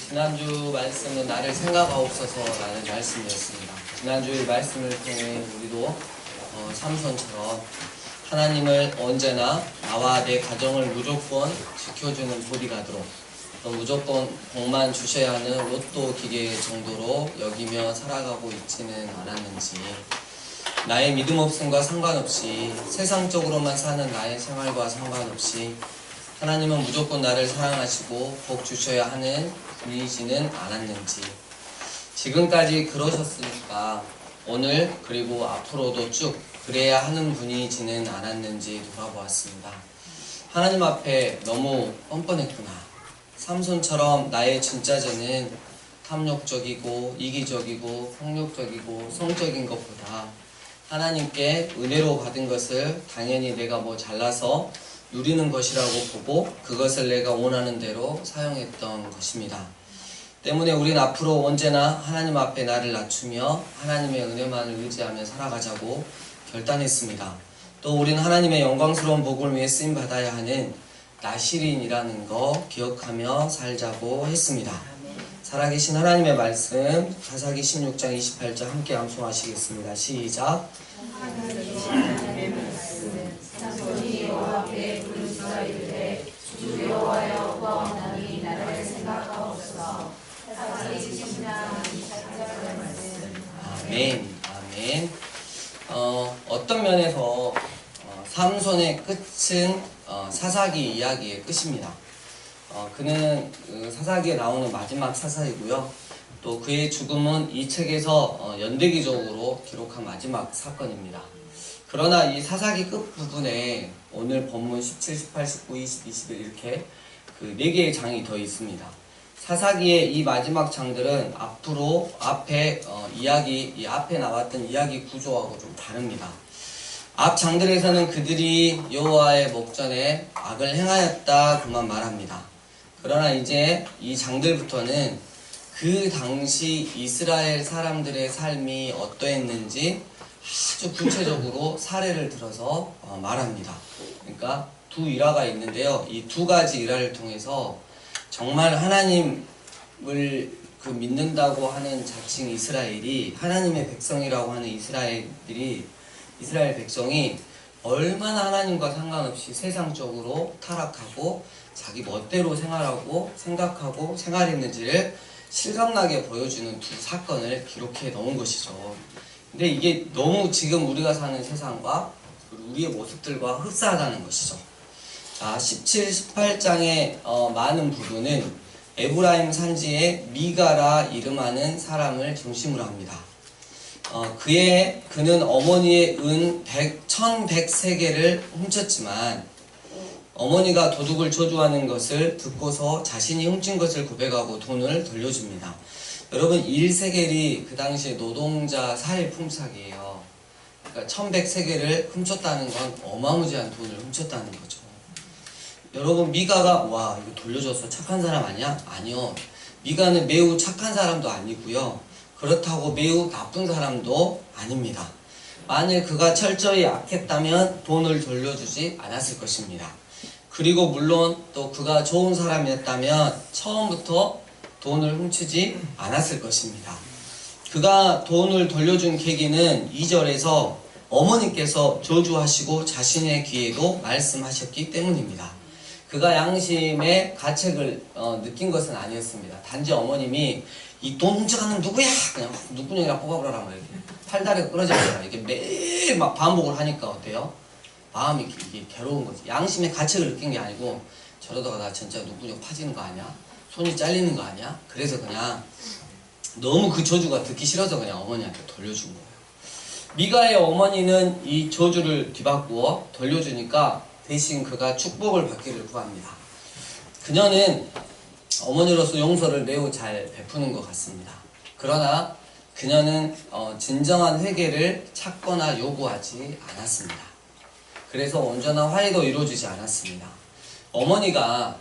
지난주 말씀은 나를 생각하옵소서라는 말씀이었습니다. 지난주 말씀을 통해 우리도 삼손처럼 하나님을 언제나 나와 내 가정을 무조건 지켜주는 보디가드로 또 무조건 복만 주셔야 하는 로또 기계 정도로 여기며 살아가고 있지는 않았는지, 나의 믿음 없음과 상관없이 세상적으로만 사는 나의 생활과 상관없이 하나님은 무조건 나를 사랑하시고 복 주셔야 하는 분이지는 않았는지, 지금까지 그러셨으니까 오늘 그리고 앞으로도 쭉 그래야 하는 분이지는 않았는지 돌아보았습니다. 하나님 앞에 너무 뻔뻔했구나. 삼손처럼 나의 진짜 죄는 탐욕적이고 이기적이고 폭력적이고 성적인 것보다 하나님께 은혜로 받은 것을 당연히 내가 뭐 잘나서 누리는 것이라고 보고 그것을 내가 원하는 대로 사용했던 것입니다. 때문에 우린 앞으로 언제나 하나님 앞에 나를 낮추며 하나님의 은혜만을 의지하며 살아가자고 결단했습니다. 또 우린 하나님의 영광스러운 복을 위해 쓰임받아야 하는 나시린이라는 거 기억하며 살자고 했습니다. 살아계신 하나님의 말씀 사사기 16장 28절 함께 암송하시겠습니다. 시작. 삼손이 여호와 앞에 부르짖어 이르되 주 여호와여 구하오나니 나를 생각하옵소서. 사사기 16장 28절 말씀. 아멘. 아멘. 어떤 면에서 삼손의 끝은 사사기 이야기의 끝입니다. 그는 사사기에 나오는 마지막 사사이고요. 또 그의 죽음은 이 책에서 연대기적으로 기록한 마지막 사건입니다. 그러나 이 사사기 끝부분에 오늘 본문 17, 18, 19, 20, 21 이렇게 그 4개의 장이 더 있습니다. 사사기의 이 마지막 장들은 앞으로 앞에 이 앞에 나왔던 이야기 구조하고 좀 다릅니다. 앞 장들에서는 그들이 여호와의 목전에 악을 행하였다 그만 말합니다. 그러나 이제 이 장들부터는 그 당시 이스라엘 사람들의 삶이 어떠했는지 아주 구체적으로 사례를 들어서 말합니다. 그러니까 두 일화가 있는데요. 이 두 가지 일화를 통해서 정말 하나님을 믿는다고 하는 자칭 이스라엘이, 하나님의 백성이라고 하는 이스라엘 백성이 얼마나 하나님과 상관없이 세상적으로 타락하고 자기 멋대로 생활하고 생각하고 생활했는지를 실감나게 보여주는 두 사건을 기록해 놓은 것이죠. 근데 이게 너무 지금 우리가 사는 세상과 우리의 모습들과 흡사하다는 것이죠. 자, 17, 18장의 많은 부분은 에브라임 산지에 미가라 이름하는 사람을 중심으로 합니다. 그는 어머니의 은 1100세겔을 훔쳤지만 어머니가 도둑을 저주하는 것을 듣고서 자신이 훔친 것을 고백하고 돈을 돌려줍니다. 여러분, 1세겔이 그 당시에 노동자 사회풍착이에요. 그러니까 1100세겔을 훔쳤다는 건 어마무지한 돈을 훔쳤다는 거죠. 여러분, 미가가 와 이거 돌려줬어 착한 사람 아니야? 아니요. 미가는 매우 착한 사람도 아니고요. 그렇다고 매우 나쁜 사람도 아닙니다. 만일 그가 철저히 악했다면 돈을 돌려주지 않았을 것입니다. 그리고 물론 또 그가 좋은 사람이었다면 처음부터 돈을 훔치지 않았을 것입니다. 그가 돈을 돌려준 계기는 2절에서 어머니께서 저주하시고 자신의 귀에도 말씀하셨기 때문입니다. 그가 양심의 가책을 느낀 것은 아니었습니다. 단지 어머님이 이 돈 훔쳐가는 누구야? 그냥 누구냐이랑 뽑아보라라 뭐 이렇게 팔다리가 끊어져버려라. 이게 매일 막 반복을 하니까 어때요? 마음이 이게 괴로운 거지. 양심의 가책을 느낀 게 아니고 저러다가 나 진짜 누구냐 파지는 거 아니야? 손이 잘리는 거 아니야? 그래서 그냥 너무 그 저주가 듣기 싫어서 그냥 어머니한테 돌려준 거예요. 미가의 어머니는 이 저주를 뒤바꾸어 돌려주니까 대신 그가 축복을 받기를 구합니다. 그녀는 어머니로서 용서를 매우 잘 베푸는 것 같습니다. 그러나 그녀는 진정한 회개를 찾거나 요구하지 않았습니다. 그래서 온전한 화해도 이루어지지 않았습니다. 어머니가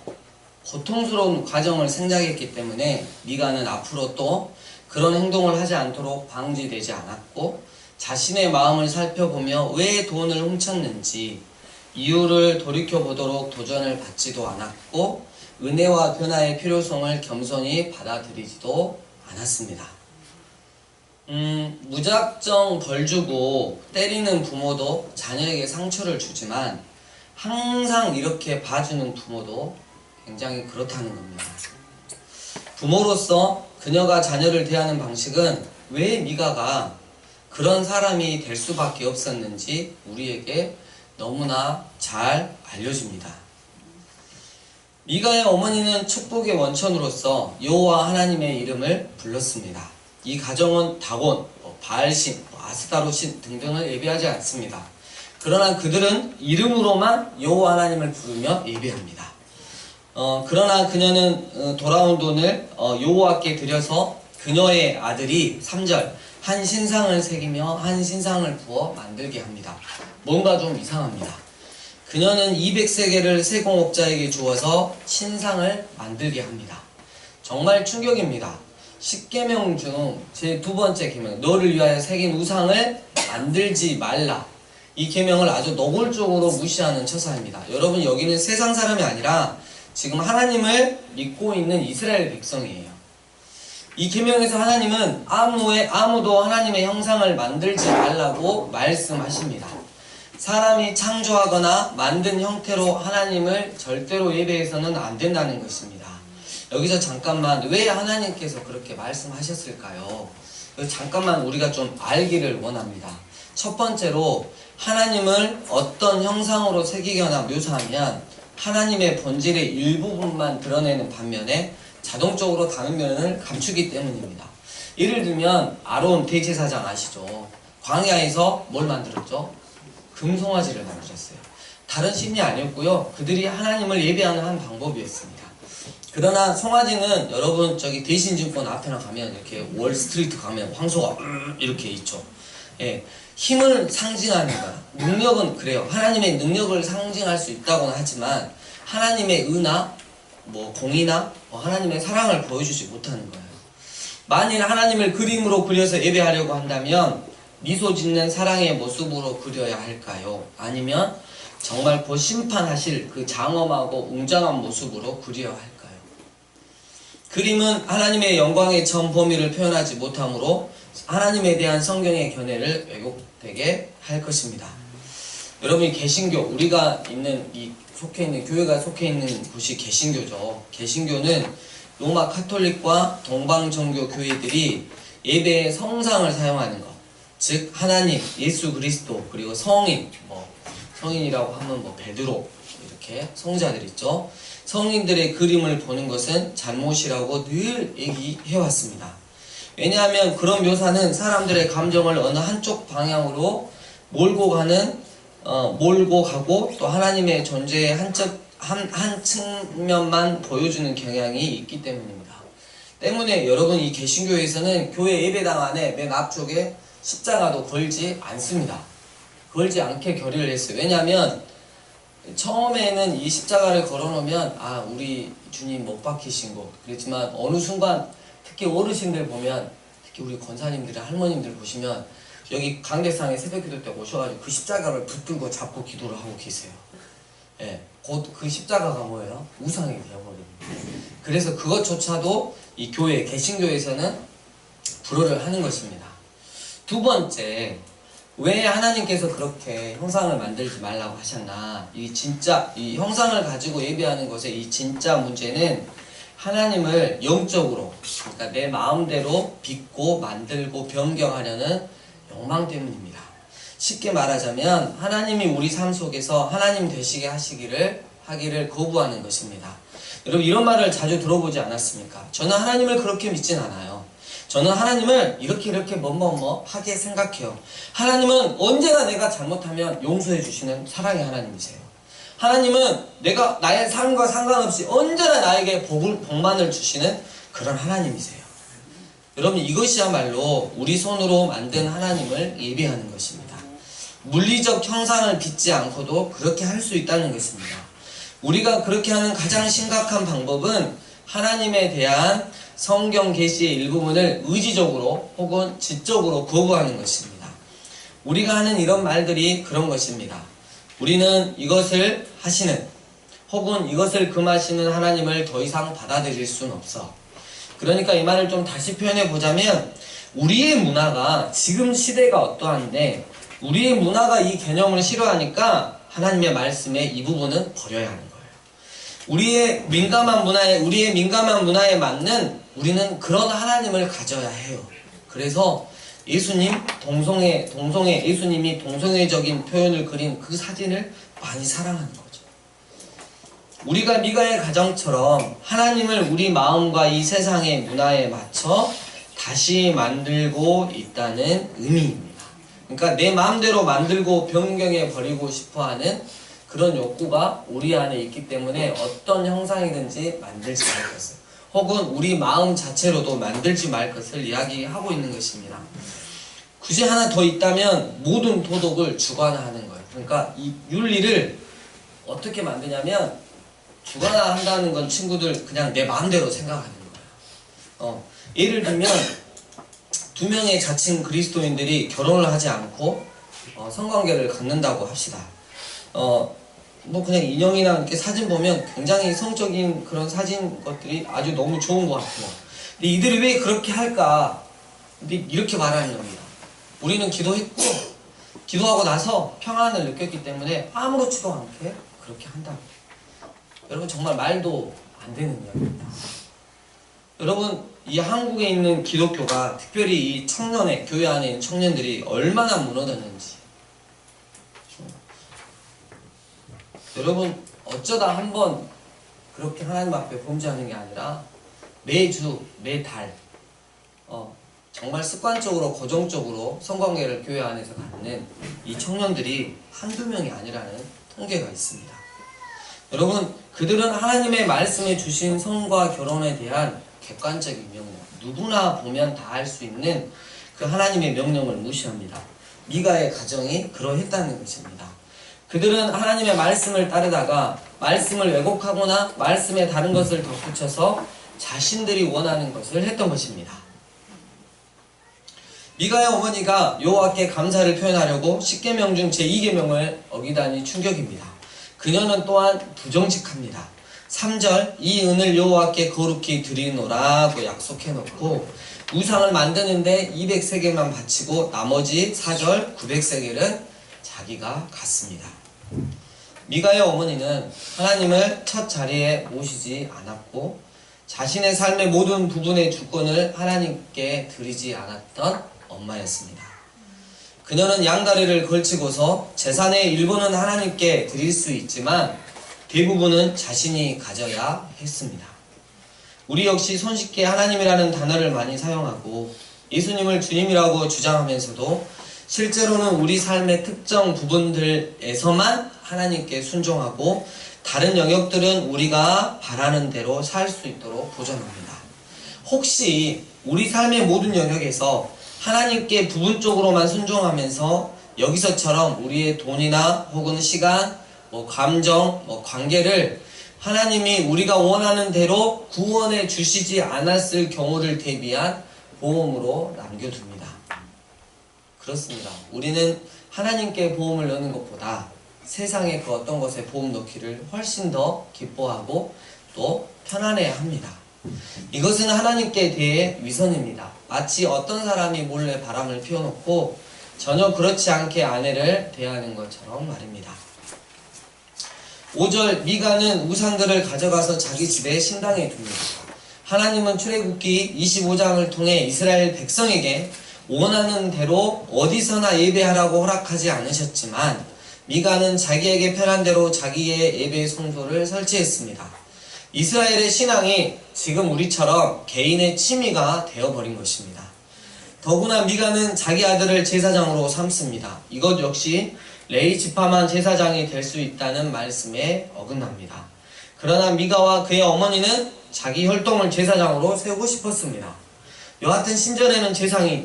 고통스러운 과정을 생략했기 때문에 미가는 앞으로 또 그런 행동을 하지 않도록 방지되지 않았고, 자신의 마음을 살펴보며 왜 돈을 훔쳤는지 이유를 돌이켜보도록 도전을 받지도 않았고, 은혜와 변화의 필요성을 겸손히 받아들이지도 않았습니다. 무작정 벌 주고 때리는 부모도 자녀에게 상처를 주지만 항상 이렇게 봐주는 부모도 굉장히 그렇다는 겁니다. 부모로서 그녀가 자녀를 대하는 방식은 왜 미가가 그런 사람이 될 수밖에 없었는지 우리에게 너무나 잘 알려줍니다. 미가의 어머니는 축복의 원천으로서 여호와 하나님의 이름을 불렀습니다. 이 가정은 다곤, 바알신, 아스타롯신 등등을 예배하지 않습니다. 그러나 그들은 이름으로만 여호와 하나님을 부르며 예배합니다. 그러나 그녀는 돌아온 돈을 여호와께 드려서 그녀의 아들이 3절 한 신상을 새기며 한 신상을 부어 만들게 합니다. 뭔가 좀 이상합니다. 그녀는 200세겔을 세공업자에게 주어서 신상을 만들게 합니다. 정말 충격입니다. 10계명 중 제 두 번째 계명, 너를 위하여 새긴 우상을 만들지 말라. 이 계명을 아주 노골적으로 무시하는 처사입니다. 여러분, 여기는 세상 사람이 아니라 지금 하나님을 믿고 있는 이스라엘 백성이에요. 이 계명에서 하나님은 아무도 하나님의 형상을 만들지 말라고 말씀하십니다. 사람이 창조하거나 만든 형태로 하나님을 절대로 예배해서는 안 된다는 것입니다. 여기서 잠깐만 왜 하나님께서 그렇게 말씀하셨을까요? 잠깐만 우리가 좀 알기를 원합니다. 첫 번째로 하나님을 어떤 형상으로 새기거나 묘사하면 하나님의 본질의 일부분만 드러내는 반면에 자동적으로 다른 면을 감추기 때문입니다. 예를 들면 아론 대제사장 아시죠? 광야에서 뭘 만들었죠? 금송아지를 만들었어요. 다른 신이 아니었고요. 그들이 하나님을 예배하는 한 방법이었습니다. 그러나 송아지는 여러분 저기 대신증권 앞에나 가면 이렇게 월스트리트 가면 황소가 이렇게 있죠. 예, 힘을 상징하는 거야. 능력은 그래요. 하나님의 능력을 상징할 수 있다고는 하지만 하나님의 은하, 공의나 하나님의 사랑을 보여주지 못하는 거예요. 만일 하나님을 그림으로 그려서 예배하려고 한다면 미소 짓는 사랑의 모습으로 그려야 할까요? 아니면 정말 곧 심판하실 그 장엄하고 웅장한 모습으로 그려야 할까요? 그림은 하나님의 영광의 전 범위를 표현하지 못하므로 하나님에 대한 성경의 견해를 왜곡되게 할 것입니다. 여러분이 개신교, 우리가 속해 있는 교회가 속해 있는 곳이 개신교죠. 개신교는 로마 카톨릭과 동방정교 교회들이 예배에 성상을 사용하는 것, 즉 하나님, 예수 그리스도, 그리고 성인, 성인이라고 하면 베드로 이렇게 성자들 있죠. 성인들의 그림을 보는 것은 잘못이라고 늘 얘기해왔습니다. 왜냐하면 그런 묘사는 사람들의 감정을 어느 한쪽 방향으로 몰고 가고 또 하나님의 존재의 한 측면만 보여주는 경향이 있기 때문입니다. 때문에 여러분 이 개신교에서는 교회 예배당 안에 맨 앞쪽에 십자가도 걸지 않습니다. 걸지 않게 결의를 했어요. 왜냐하면 처음에는 이 십자가를 걸어놓으면 우리 주님 못 박히신 거 그랬지만 어느 순간 특히 어르신들 보면 특히 우리 권사님들 할머님들 보시면 여기 강대상에 새벽기도 때 오셔가지고 그 십자가를 붙들고 잡고 기도를 하고 계세요. 예, 곧 그 십자가가 뭐예요? 우상이 되어버립니다. 그래서 그것조차도 이 교회 개신교에서는 불허를 하는 것입니다. 두 번째, 왜 하나님께서 그렇게 형상을 만들지 말라고 하셨나? 이 형상을 가지고 예배하는 것의 이 진짜 문제는 하나님을 영적으로, 그러니까 내 마음대로 빚고 만들고 변경하려는 욕망 때문입니다. 쉽게 말하자면 하나님이 우리 삶 속에서 하나님 되시게 하기를 거부하는 것입니다. 여러분 이런 말을 자주 들어보지 않았습니까? 저는 하나님을 그렇게 믿진 않아요. 저는 하나님을 이렇게 하게 생각해요. 하나님은 언제나 내가 잘못하면 용서해 주시는 사랑의 하나님이세요. 하나님은 나의 삶과 상관없이 언제나 나에게 복만을 주시는 그런 하나님이세요. 여러분 이것이야말로 우리 손으로 만든 하나님을 예배하는 것입니다. 물리적 형상을 빚지 않고도 그렇게 할 수 있다는 것입니다. 우리가 그렇게 하는 가장 심각한 방법은 하나님에 대한 성경 계시의 일부분을 의지적으로 혹은 지적으로 거부하는 것입니다. 우리가 하는 이런 말들이 그런 것입니다. 우리는 이것을 하시는 혹은 이것을 금하시는 하나님을 더 이상 받아들일 수는 없어. 그러니까 이 말을 좀 다시 표현해 보자면, 우리의 문화가, 지금 시대가 어떠한데 우리의 문화가 이 개념을 싫어하니까 하나님의 말씀에 이 부분은 버려야 하는 거예요. 우리의 민감한 문화에 맞는 우리는 그런 하나님을 가져야 해요. 그래서 예수님이 동성애적인 표현을 그린 그 사진을 많이 사랑하는 거죠. 우리가 미가의 가정처럼 하나님을 우리 마음과 이 세상의 문화에 맞춰 다시 만들고 있다는 의미입니다. 그러니까 내 마음대로 만들고 변경해 버리고 싶어하는 그런 욕구가 우리 안에 있기 때문에 어떤 형상이든지 만들지 말 것을, 혹은 우리 마음 자체로도 만들지 말 것을 이야기하고 있는 것입니다. 굳이 하나 더 있다면 모든 도덕을 주관화하는 거예요. 그러니까 이 윤리를 어떻게 만드냐면, 주관화한다는 건 친구들 그냥 내 마음대로 생각하는 거예요. 예를 들면 두 명의 자칭 그리스도인들이 결혼을 하지 않고 성관계를 갖는다고 합시다. 뭐 그냥 인형이나 이렇게 사진 보면 굉장히 성적인 그런 사진 것들이 아주 너무 좋은 것 같아요. 근데 이들이 왜 그렇게 할까? 근데 이렇게 말하는 겁니다. 우리는 기도했고 기도하고 나서 평안을 느꼈기 때문에 아무렇지도 않게 그렇게 한다. 여러분, 정말 말도 안 되는 이야기입니다. 여러분, 이 한국에 있는 기독교가, 특별히 이 청년의 교회 안에 있는 청년들이 얼마나 무너졌는지, 여러분, 어쩌다 한번 그렇게 하나님 앞에 범죄하는 게 아니라 매주 매달 정말 습관적으로 고정적으로 성관계를 교회 안에서 갖는 이 청년들이 한두 명이 아니라는 통계가 있습니다. 여러분, 그들은 하나님의 말씀에 주신 성과 결혼에 대한 객관적인 명령, 누구나 보면 다 알 수 있는 그 하나님의 명령을 무시합니다. 미가의 가정이 그러했다는 것입니다. 그들은 하나님의 말씀을 따르다가 말씀을 왜곡하거나 말씀에 다른 것을 덧붙여서 자신들이 원하는 것을 했던 것입니다. 미가의 어머니가 여호와께 감사를 표현하려고 10계명 중 제2계명을 어기다니 충격입니다. 그녀는 또한 부정직합니다. 3절, 이 은을 여호와께 거룩히 드리노라고 약속해놓고 우상을 만드는데 200세겔만 바치고 나머지 4절 900세겔은 자기가 갖습니다. 미가의 어머니는 하나님을 첫 자리에 모시지 않았고 자신의 삶의 모든 부분의 주권을 하나님께 드리지 않았던 엄마였습니다. 그녀는 양다리를 걸치고서 재산의 일부는 하나님께 드릴 수 있지만 대부분은 자신이 가져야 했습니다. 우리 역시 손쉽게 하나님이라는 단어를 많이 사용하고 예수님을 주님이라고 주장하면서도 실제로는 우리 삶의 특정 부분들에서만 하나님께 순종하고 다른 영역들은 우리가 바라는 대로 살 수 있도록 도전합니다. 혹시 우리 삶의 모든 영역에서 하나님께 부분적으로만 순종하면서 여기서처럼 우리의 돈이나 혹은 시간, 감정, 관계를 하나님이 우리가 원하는 대로 구원해 주시지 않았을 경우를 대비한 보험으로 남겨둡니다. 그렇습니다. 우리는 하나님께 보험을 넣는 것보다 세상의 그 어떤 것에 보험 넣기를 훨씬 더 기뻐하고 또 편안해야 합니다. 이것은 하나님께 대해 위선입니다. 마치 어떤 사람이 몰래 바람을 피워놓고 전혀 그렇지 않게 아내를 대하는 것처럼 말입니다. 5절, 미가는 우상들을 가져가서 자기 집에 신당에 둡니다. 하나님은 출애굽기 25장을 통해 이스라엘 백성에게 원하는 대로 어디서나 예배하라고 허락하지 않으셨지만 미가는 자기에게 편한 대로 자기의 예배 성소를 설치했습니다. 이스라엘의 신앙이 지금 우리처럼 개인의 취미가 되어버린 것입니다. 더구나 미가는 자기 아들을 제사장으로 삼습니다. 이것 역시 레위 지파만 제사장이 될 수 있다는 말씀에 어긋납니다. 그러나 미가와 그의 어머니는 자기 혈통을 제사장으로 세우고 싶었습니다. 여하튼 신전에는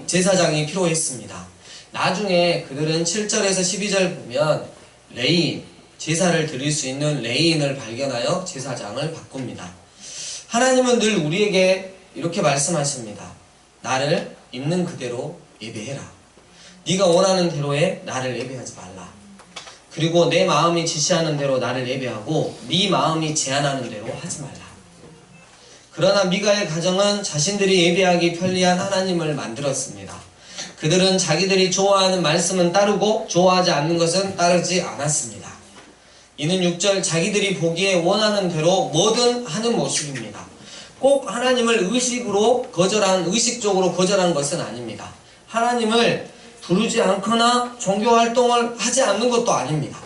제사장이 필요했습니다. 나중에 그들은 7절에서 12절 보면 레위인, 제사를 드릴 수 있는 레위인을 발견하여 제사장을 바꿉니다. 하나님은 늘 우리에게 이렇게 말씀하십니다. 나를 있는 그대로 예배해라. 네가 원하는 대로에 나를 예배하지 말라. 그리고 내 마음이 지시하는 대로 나를 예배하고 네 마음이 제한하는 대로 하지 말라. 그러나 미가의 가정은 자신들이 예배하기 편리한 하나님을 만들었습니다. 그들은 자기들이 좋아하는 말씀은 따르고 좋아하지 않는 것은 따르지 않았습니다. 이는 6절 자기들이 보기에 원하는 대로 뭐든 하는 모습입니다. 꼭 하나님을 의식적으로 거절한 것은 아닙니다. 하나님을 부르지 않거나 종교활동을 하지 않는 것도 아닙니다.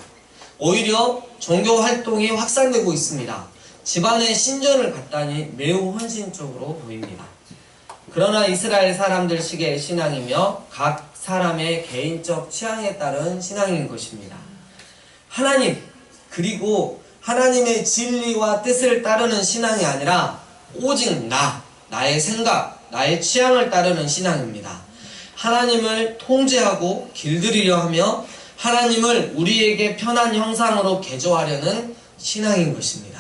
오히려 종교활동이 확산되고 있습니다. 집안에 신전을 갖다니 매우 헌신적으로 보입니다. 그러나 이스라엘 사람들식의 신앙이며 각 사람의 개인적 취향에 따른 신앙인 것입니다. 하나님, 그리고 하나님의 진리와 뜻을 따르는 신앙이 아니라 오직 나의 생각, 나의 취향을 따르는 신앙입니다. 하나님을 통제하고 길들이려 하며 하나님을 우리에게 편한 형상으로 개조하려는 신앙인 것입니다.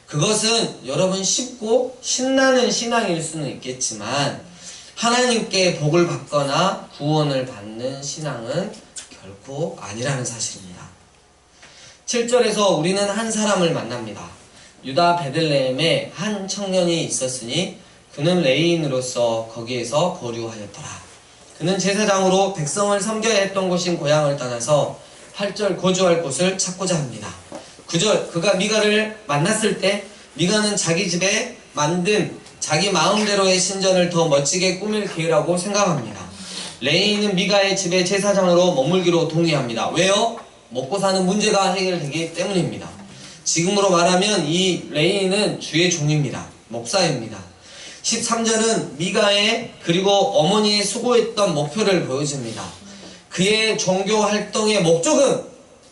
그것은 여러분 쉽고 신나는 신앙일 수는 있겠지만 하나님께 복을 받거나 구원을 받는 신앙은 결코 아니라는 사실입니다. 7절에서 우리는 한 사람을 만납니다. 유다 베들레헴에 한 청년이 있었으니 그는 레위인으로서 거기에서 거류하였더라. 그는 제사장으로 백성을 섬겨야 했던 곳인 고향을 떠나서 8절 거주할 곳을 찾고자 합니다. 9절 그가 미가를 만났을 때 미가는 자기 집에 만든 자기 마음대로의 신전을 더 멋지게 꾸밀 계획이라고 생각합니다. 레위인은 미가의 집에 제사장으로 머물기로 동의합니다. 왜요? 먹고 사는 문제가 해결되기 때문입니다. 지금으로 말하면 이 레위인은 주의 종입니다. 목사입니다. 13절은 미가의 그리고 어머니의 수고했던 목표를 보여줍니다. 그의 종교 활동의 목적은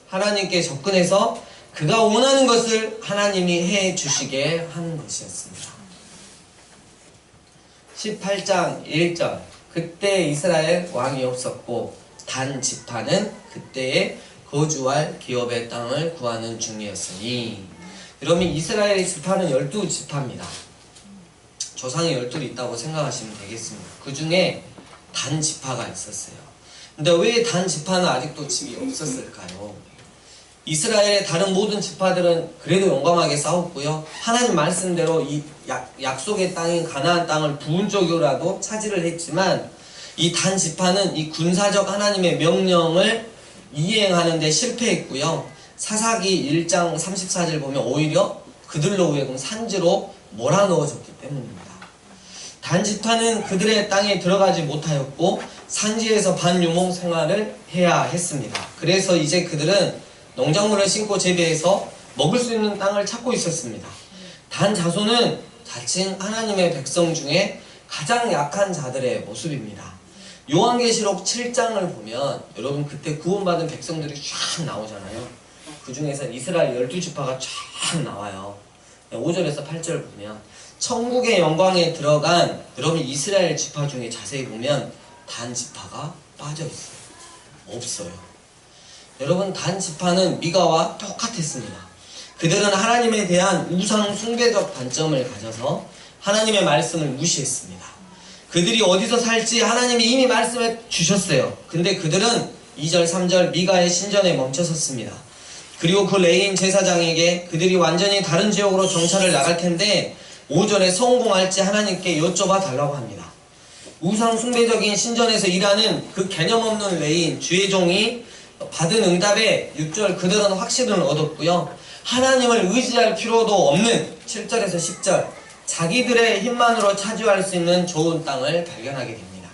하나님께 접근해서 그가 원하는 것을 하나님이 해 주시게 하는 것이었습니다. 18장 1절 그때 이스라엘 왕이 없었고 단 지파는 그때에 거주할 기업의 땅을 구하는 중이었으니. 그러면 이스라엘 지파는 12지파입니다. 조상이 12이 있다고 생각하시면 되겠습니다. 그 중에 단 지파가 있었어요. 근데 왜 단 지파는 아직도 집이 없었을까요? 이스라엘의 다른 모든 지파들은 그래도 용감하게 싸웠고요. 하나님 말씀대로 이 약속의 땅인 가나안 땅을 부분적으로라도 차지를 했지만 이 단 지파는 이 군사적 하나님의 명령을 이행하는 데 실패했고요. 사사기 1장 34절 보면 오히려 그들로 왜금 산지로 몰아넣어졌기 때문입니다. 단 지파는 그들의 땅에 들어가지 못하였고 산지에서 반유목 생활을 해야 했습니다. 그래서 이제 그들은 농작물을 심고 재배해서 먹을 수 있는 땅을 찾고 있었습니다. 단 자손은 자칭 하나님의 백성 중에 가장 약한 자들의 모습입니다. 요한계시록 7장을 보면 여러분 그때 구원받은 백성들이 쫙 나오잖아요. 그 중에서 이스라엘 12지파가 쫙 나와요. 5절에서 8절 보면 천국의 영광에 들어간 여러분 이스라엘 지파 중에 자세히 보면 단 지파가 빠져있어요. 없어요. 여러분 단 지파는 미가와 똑같았습니다. 그들은 하나님에 대한 우상 숭배적 관점을 가져서 하나님의 말씀을 무시했습니다. 그들이 어디서 살지 하나님이 이미 말씀해 주셨어요. 근데 그들은 2절 3절 미가의 신전에 멈춰섰습니다. 그리고 그 레위인 제사장에게 그들이 완전히 다른 지역으로 정찰을 나갈 텐데 5절에 성공할지 하나님께 여쭤봐 달라고 합니다. 우상 숭배적인 신전에서 일하는 그 개념 없는 레위인 주의 종이 받은 응답에 6절 그들은 확신을 얻었고요. 하나님을 의지할 필요도 없는 7절에서 10절 자기들의 힘만으로 차지할 수 있는 좋은 땅을 발견하게 됩니다.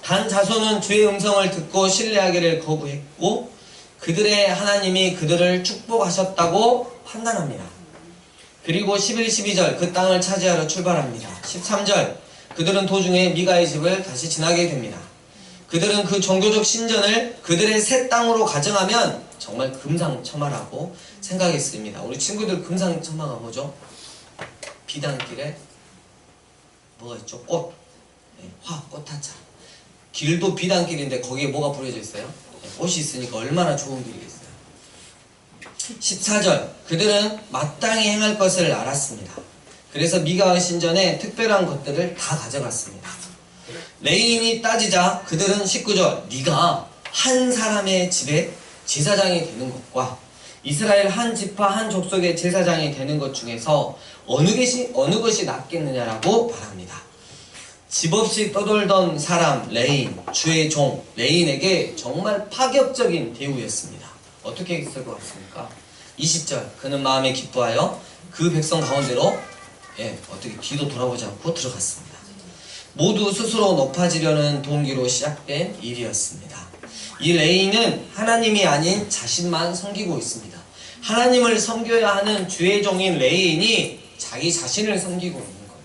단 자손은 주의 음성을 듣고 신뢰하기를 거부했고 그들의 하나님이 그들을 축복하셨다고 판단합니다. 그리고 11, 12절 그 땅을 차지하러 출발합니다. 13절 그들은 도중에 미가의 집을 다시 지나게 됩니다. 그들은 그 종교적 신전을 그들의 새 땅으로 가정하면 정말 금상첨화라고 생각했습니다. 우리 친구들 금상첨화가 뭐죠? 비단길에 뭐가 있죠? 꽃, 꽃하차. 길도 비단길인데 거기에 뭐가 뿌려져 있어요? 꽃이 있으니까 얼마나 좋은 길이겠어요. 14절 그들은 마땅히 행할 것을 알았습니다. 그래서 미가의 신전에 특별한 것들을 다 가져갔습니다. 레위인이 따지자 그들은 19절 네가 한 사람의 집에 제사장이 되는 것과 이스라엘 한 지파 한 족속의 제사장이 되는 것 중에서 어느 것이 낫겠느냐라고 말합니다. 집 없이 떠돌던 사람 레인, 주의 종 레인에게 정말 파격적인 대우였습니다. 어떻게 있을 것 같습니까? 20절 그는 마음에 기뻐하여 그 백성 가운데로 어떻게 뒤도 돌아보지 않고 들어갔습니다. 모두 스스로 높아지려는 동기로 시작된 일이었습니다. 이 레인은 하나님이 아닌 자신만 섬기고 있습니다. 하나님을 섬겨야 하는 주의 종인 레인이 자기 자신을 섬기고 있는 거예요.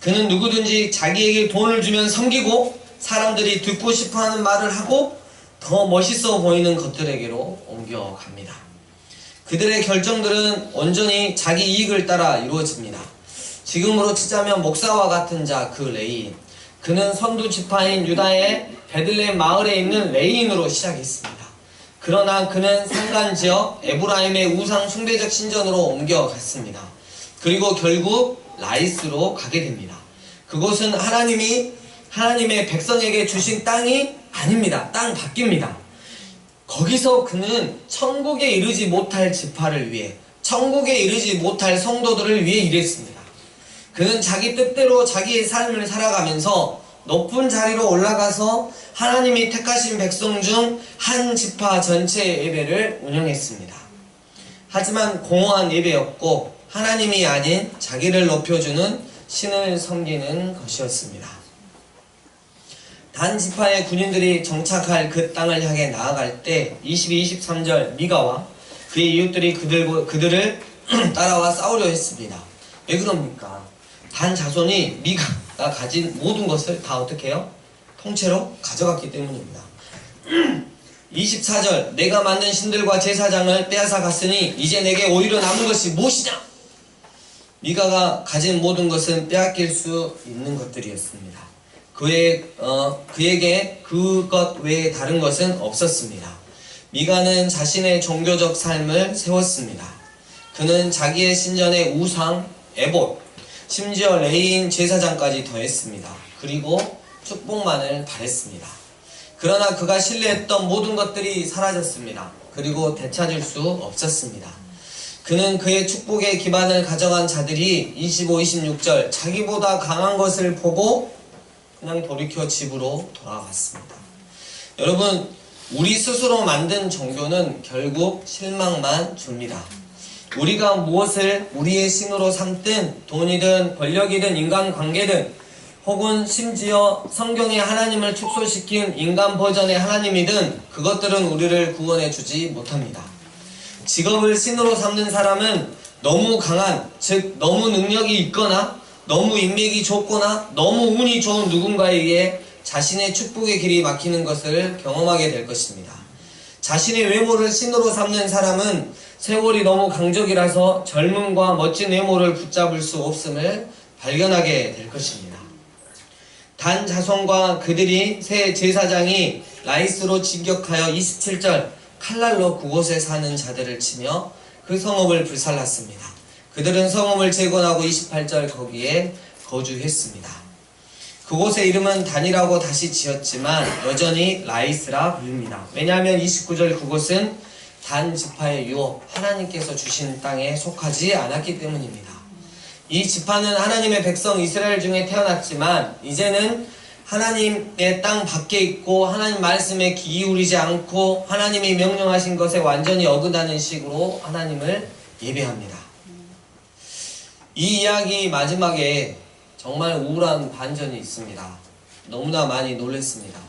그는 누구든지 자기에게 돈을 주면 섬기고 사람들이 듣고 싶어하는 말을 하고 더 멋있어 보이는 것들에게로 옮겨갑니다. 그들의 결정들은 온전히 자기 이익을 따라 이루어집니다. 지금으로 치자면 목사와 같은 자 그 레인, 그는 선두 지파인 유다의 베들레헴 마을에 있는 레인으로 시작했습니다. 그러나 그는 산간지역 에브라임의 우상 숭배적 신전으로 옮겨갔습니다. 그리고 결국 라이스로 가게 됩니다. 그곳은 하나님의 백성에게 주신 땅이 아닙니다. 땅 밖입니다. 거기서 그는 천국에 이르지 못할 지파를 위해, 천국에 이르지 못할 성도들을 위해 일했습니다. 그는 자기 뜻대로 자기의 삶을 살아가면서 높은 자리로 올라가서 하나님이 택하신 백성 중 한 지파 전체의 예배를 운영했습니다. 하지만 공허한 예배였고 하나님이 아닌 자기를 높여주는 신을 섬기는 것이었습니다. 단 지파의 군인들이 정착할 그 땅을 향해 나아갈 때 22, 23절 미가와 그의 이웃들이 그들을 따라와 싸우려 했습니다. 왜 그럽니까? 단 자손이 미가가 가진 모든 것을 다 어떻게 해요? 통째로 가져갔기 때문입니다. 24절 내가 만든 신들과 제사장을 빼앗아 갔으니 이제 내게 오히려 남은 것이 무엇이냐? 미가가 가진 모든 것은 빼앗길 수 있는 것들이었습니다. 그에게 그것 외에 다른 것은 없었습니다. 미가는 자신의 종교적 삶을 세웠습니다. 그는 자기의 신전에 우상, 에봇, 심지어 레인 제사장까지 더했습니다. 그리고 축복만을 바랬습니다. 그러나 그가 신뢰했던 모든 것들이 사라졌습니다. 그리고 되찾을 수 없었습니다. 그는 그의 축복의 기반을 가져간 자들이 25, 26절 자기보다 강한 것을 보고 그냥 돌이켜 집으로 돌아갔습니다. 여러분, 우리 스스로 만든 종교는 결국 실망만 줍니다. 우리가 무엇을 우리의 신으로 삼든 돈이든 권력이든 인간관계든 혹은 심지어 성경의 하나님을 축소시킨 인간 버전의 하나님이든 그것들은 우리를 구원해 주지 못합니다. 직업을 신으로 삼는 사람은 너무 강한, 즉 너무 능력이 있거나 너무 인맥이 좋거나 너무 운이 좋은 누군가에게 자신의 축복의 길이 막히는 것을 경험하게 될 것입니다. 자신의 외모를 신으로 삼는 사람은 세월이 너무 강적이라서 젊음과 멋진 외모를 붙잡을 수 없음을 발견하게 될 것입니다. 단 자손과 그들이 새 제사장이 라이스로 진격하여 27절 칼날로 그곳에 사는 자들을 치며 그 성읍을 불살랐습니다. 그들은 성읍을 재건하고 28절 거기에 거주했습니다. 그곳의 이름은 단이라고 다시 지었지만 여전히 라이스라 불립니다. 왜냐하면 29절 그곳은 단 지파의 유업, 하나님께서 주신 땅에 속하지 않았기 때문입니다. 이 지파는 하나님의 백성 이스라엘 중에 태어났지만 이제는 하나님의 땅 밖에 있고 하나님 말씀에 귀 기울이지 않고 하나님이 명령하신 것에 완전히 어긋나는 식으로 하나님을 예배합니다. 이 이야기 마지막에 정말 우울한 반전이 있습니다. 너무나 많이 놀랐습니다.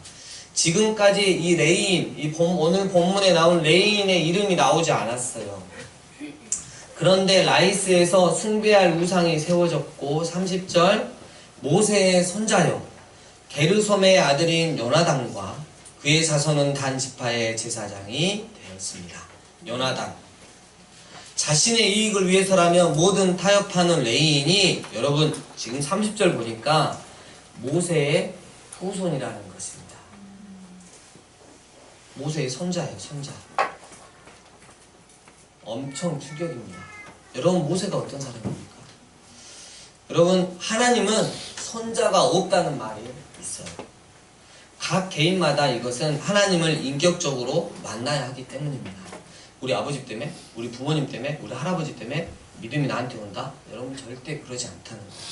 지금까지 이 레인, 오늘 본문에 나온 레인의 이름이 나오지 않았어요. 그런데 라이스에서 숭배할 우상이 세워졌고 30절 모세의 손자요 게르솜의 아들인 요나단과 그의 자손은 단 지파의 제사장이 되었습니다. 요나단 자신의 이익을 위해서라면 뭐든 타협하는 레인이 여러분 지금 30절 보니까 모세의 후손이라는 것입니다. 모세의 손자예요. 손자. 엄청 충격입니다. 여러분 모세가 어떤 사람입니까? 여러분 하나님은 손자가 없다는 말이 있어요. 각 개인마다 이것은 하나님을 인격적으로 만나야 하기 때문입니다. 우리 아버지 때문에, 우리 부모님 때문에, 우리 할아버지 때문에 믿음이 나한테 온다? 여러분 절대 그러지 않다는 거예요.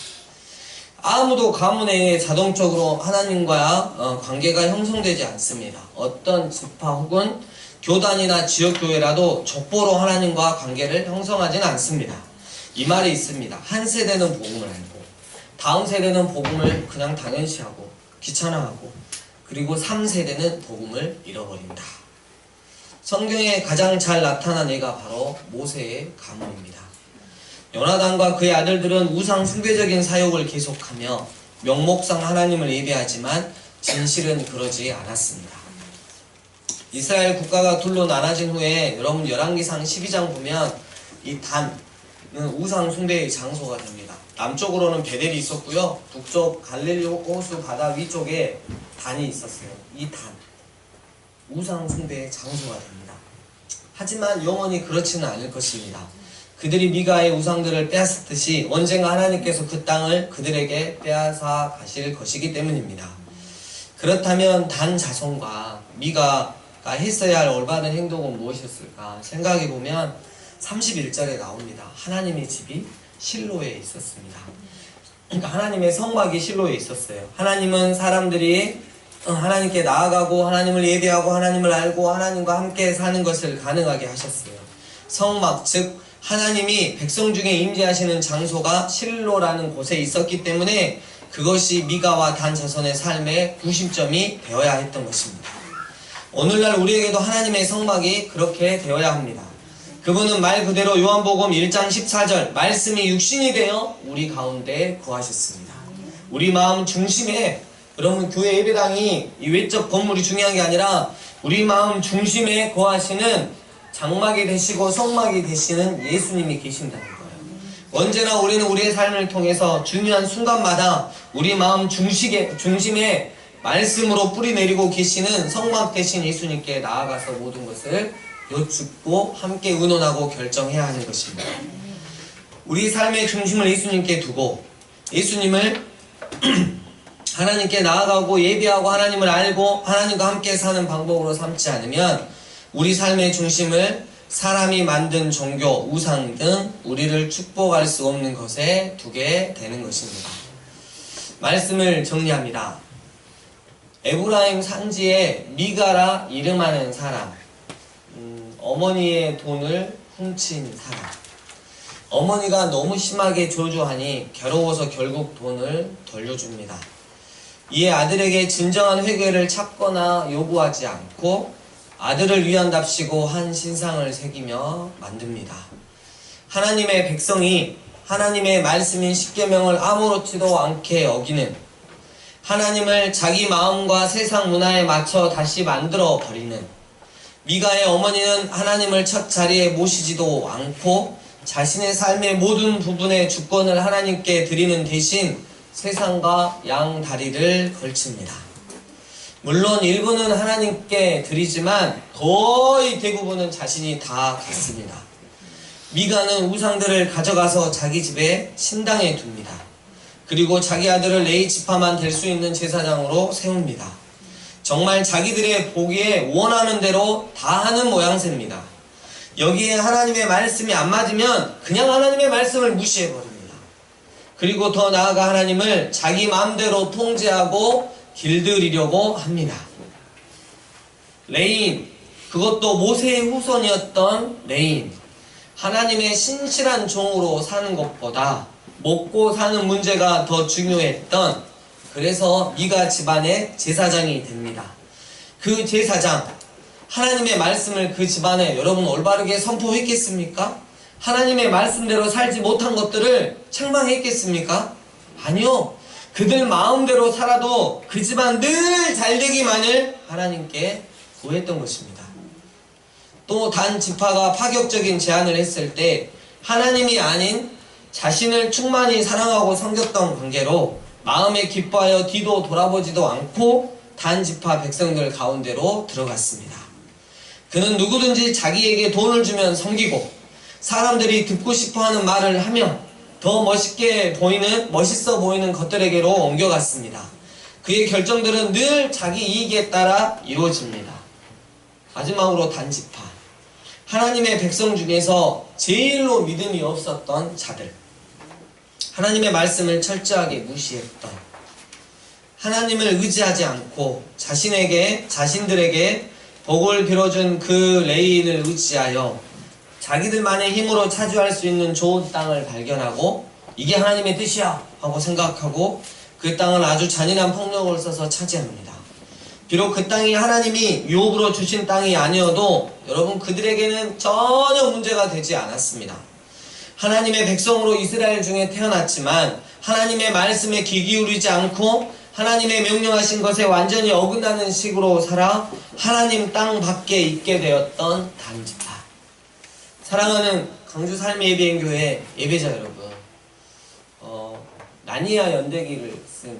아무도 가문에 자동적으로 하나님과 관계가 형성되지 않습니다. 어떤 지파 혹은 교단이나 지역교회라도 족보로 하나님과 관계를 형성하지는 않습니다. 이 말이 있습니다. 한 세대는 복음을 알고 다음 세대는 복음을 그냥 당연시하고 귀찮아하고 그리고 3세대는 복음을 잃어버린다. 성경에 가장 잘 나타난 예가 바로 모세의 가문입니다. 요나단과 그의 아들들은 우상 숭배적인 사욕을 계속하며 명목상 하나님을 예배하지만 진실은 그러지 않았습니다. 이스라엘 국가가 둘로 나눠진 후에 여러분 열왕기상 12장 보면 이 단은 우상 숭배의 장소가 됩니다. 남쪽으로는 베델이 있었고요. 북쪽 갈릴리 호수 바다 위쪽에 단이 있었어요. 이 단, 우상 숭배의 장소가 됩니다. 하지만 영원히 그렇지는 않을 것입니다. 그들이 미가의 우상들을 빼앗았듯이 언젠가 하나님께서 그 땅을 그들에게 빼앗아 가실 것이기 때문입니다. 그렇다면 단 자손과 미가가 했어야 할 올바른 행동은 무엇이었을까 생각해보면 31절에 나옵니다. 하나님의 집이 실로에 있었습니다. 그러니까 하나님의 성막이 실로에 있었어요. 하나님은 사람들이 하나님께 나아가고 하나님을 예배하고 하나님을 알고 하나님과 함께 사는 것을 가능하게 하셨어요. 성막 즉 하나님이 백성 중에 임재하시는 장소가 실로라는 곳에 있었기 때문에 그것이 미가와 단 자손의 삶의 구심점이 되어야 했던 것입니다. 오늘날 우리에게도 하나님의 성막이 그렇게 되어야 합니다. 그분은 말 그대로 요한복음 1장 14절 말씀이 육신이 되어 우리 가운데 거하셨습니다. 우리 마음 중심에 여러분 교회 예배당이 이 외적 건물이 중요한 게 아니라 우리 마음 중심에 거하시는 장막이 되시고 성막이 되시는 예수님이 계신다는 거예요. 언제나 우리는 우리의 삶을 통해서 중요한 순간마다 우리 마음 중심에 말씀으로 뿌리내리고 계시는 성막 되신 예수님께 나아가서 모든 것을 여쭙고 함께 의논하고 결정해야 하는 것입니다. 우리 삶의 중심을 예수님께 두고 예수님을 하나님께 나아가고 예배하고 하나님을 알고 하나님과 함께 사는 방법으로 삼지 않으면 우리 삶의 중심을 사람이 만든 종교, 우상 등 우리를 축복할 수 없는 것에 두게 되는 것입니다. 말씀을 정리합니다. 에브라임 산지에 미가라 이름하는 사람, 어머니의 돈을 훔친 사람. 어머니가 너무 심하게 저주하니 괴로워서 결국 돈을 돌려줍니다. 이에 아들에게 진정한 회개를 찾거나 요구하지 않고 아들을 위한답시고 한 신상을 새기며 만듭니다. 하나님의 백성이 하나님의 말씀인 십계명을 아무렇지도 않게 어기는, 하나님을 자기 마음과 세상 문화에 맞춰 다시 만들어 버리는 미가의 어머니는 하나님을 첫 자리에 모시지도 않고 자신의 삶의 모든 부분의 주권을 하나님께 드리는 대신 세상과 양 다리를 걸칩니다. 물론 일부는 하나님께 드리지만 거의 대부분은 자신이 다 갖습니다. 미가는 우상들을 가져가서 자기 집에 신당에 둡니다. 그리고 자기 아들을 레위 지파만 될 수 있는 제사장으로 세웁니다. 정말 자기들의 보기에 원하는 대로 다 하는 모양새입니다. 여기에 하나님의 말씀이 안 맞으면 그냥 하나님의 말씀을 무시해버립니다. 그리고 더 나아가 하나님을 자기 마음대로 통제하고 길들이려고 합니다. 레인, 그것도 모세의 후손이었던 레인, 하나님의 신실한 종으로 사는 것보다 먹고 사는 문제가 더 중요했던, 그래서 미가 집안의 제사장이 됩니다. 그 제사장, 하나님의 말씀을 그 집안에 여러분 올바르게 선포했겠습니까? 하나님의 말씀대로 살지 못한 것들을 책망했겠습니까? 아니요. 그들 마음대로 살아도 그 집안 늘 잘되기만을 하나님께 구했던 것입니다. 또 단 지파가 파격적인 제안을 했을 때 하나님이 아닌 자신을 충만히 사랑하고 섬겼던 관계로 마음에 기뻐하여 뒤도 돌아보지도 않고 단 지파 백성들 가운데로 들어갔습니다. 그는 누구든지 자기에게 돈을 주면 섬기고 사람들이 듣고 싶어하는 말을 하면 더 멋있어 보이는 것들에게로 옮겨갔습니다. 그의 결정들은 늘 자기 이익에 따라 이루어집니다. 마지막으로 단지파. 하나님의 백성 중에서 제일로 믿음이 없었던 자들. 하나님의 말씀을 철저하게 무시했던, 하나님을 의지하지 않고 자신들에게 복을 빌어준 그 레인을 의지하여 자기들만의 힘으로 차지할 수 있는 좋은 땅을 발견하고 이게 하나님의 뜻이야 하고 생각하고 그 땅을 아주 잔인한 폭력을 써서 차지합니다. 비록 그 땅이 하나님이 유업으로 주신 땅이 아니어도 여러분 그들에게는 전혀 문제가 되지 않았습니다. 하나님의 백성으로 이스라엘 중에 태어났지만 하나님의 말씀에 귀 기울이지 않고 하나님의 명령하신 것에 완전히 어긋나는 식으로 살아 하나님 땅 밖에 있게 되었던 단지파. 사랑하는 강주 삶의 예배인교회 예배자 여러분, 나니아 연대기를 쓴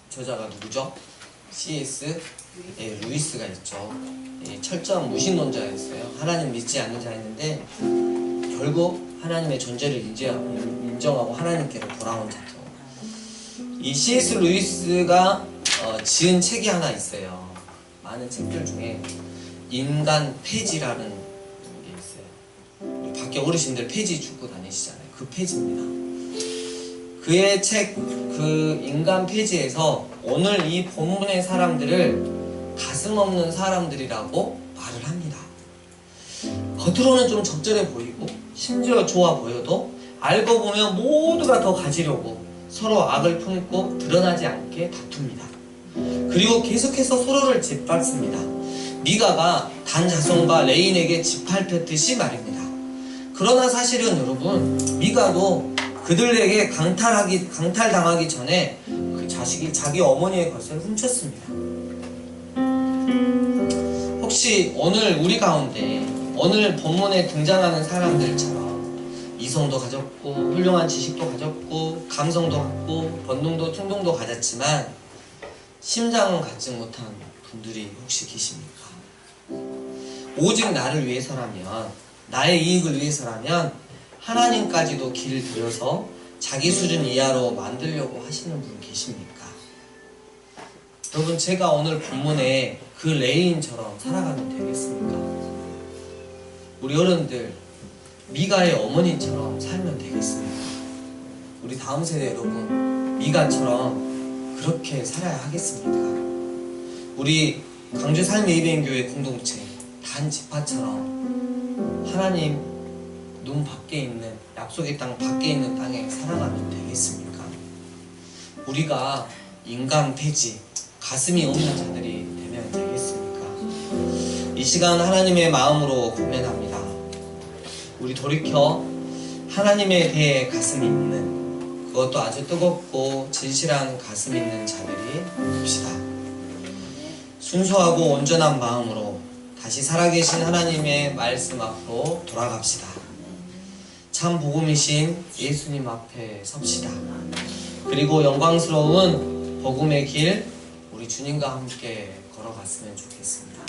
저자가 누구죠? C.S. 루이스가 있죠. 철저한 무신론자였어요. 하나님 믿지 않는 자였는데 결국 하나님의 존재를 인정하고 하나님께로 돌아온 자죠. 이 C.S. 루이스가 지은 책이 하나 있어요. 많은 책들 중에 인간 폐지라는 게 있어요. 밖에 어르신들 폐지 주고 다니시잖아요. 그 폐지입니다. 그의 책 그 인간 폐지에서 오늘 이 본문의 사람들을 가슴 없는 사람들이라고 말을 합니다. 겉으로는 좀 적절해 보이고 심지어 좋아 보여도 알고 보면 모두가 더 가지려고 서로 악을 품고 드러나지 않게 다툽니다. 그리고 계속해서 서로를 짓밟습니다. 미가가 단 자손과 레인에게 짓밟혔듯이 말입니다. 그러나 사실은 여러분, 미가도 그들에게 강탈당하기 전에 그 자식이 자기 어머니의 것을 훔쳤습니다. 혹시 오늘 우리 가운데 오늘 본문에 등장하는 사람들처럼 이성도 가졌고 훌륭한 지식도 가졌고 감성도 갖고 본능도 충동도 가졌지만 심장은 갖지 못한 분들이 혹시 계십니까? 오직 나를 위해서라면, 나의 이익을 위해서라면 하나님까지도 길을 들여서 자기 수준 이하로 만들려고 하시는 분 계십니까? 여러분, 제가 오늘 본문에 그 레인처럼 살아가면 되겠습니까? 우리 어른들 미가의 어머니처럼 살면 되겠습니까? 우리 다음 세대 여러분, 미가처럼 그렇게 살아야 하겠습니까? 우리 강주 삶의 예배인교회 공동체 단지파처럼 하나님 눈 밖에 있는, 약속의 땅 밖에 있는 땅에 살아가면 되겠습니까? 우리가 인간 폐지, 가슴이 없는 자들이 되면 되겠습니까? 이 시간 하나님의 마음으로 고민합니다. 우리 돌이켜 하나님에 대해 가슴이 있는, 그것도 아주 뜨겁고 진실한 가슴이 있는 자들이 됩시다. 순수하고 온전한 마음으로 다시 살아계신 하나님의 말씀 앞으로 돌아갑시다. 참 복음이신 예수님 앞에 섭시다. 그리고 영광스러운 복음의 길 우리 주님과 함께 걸어갔으면 좋겠습니다.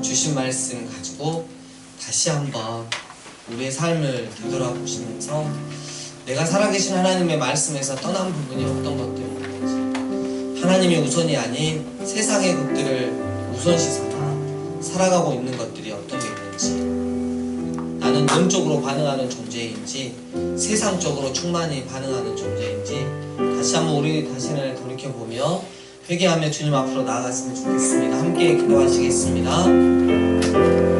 주신 말씀 가지고 다시 한번 우리의 삶을 되돌아보시면서 내가 살아계신 하나님의 말씀에서 떠난 부분이 어떤 것들이 있는지, 하나님이 우선이 아닌 세상의 것들을 우선시 삼아 살아가고 있는 것들이 어떤 게 있는지, 나는 영적으로 반응하는 존재인지 세상적으로 충만히 반응하는 존재인지 다시 한번 우리 자신을 돌이켜보며 회개하며 주님 앞으로 나아갔으면 좋겠습니다. 함께 기도하시겠습니다.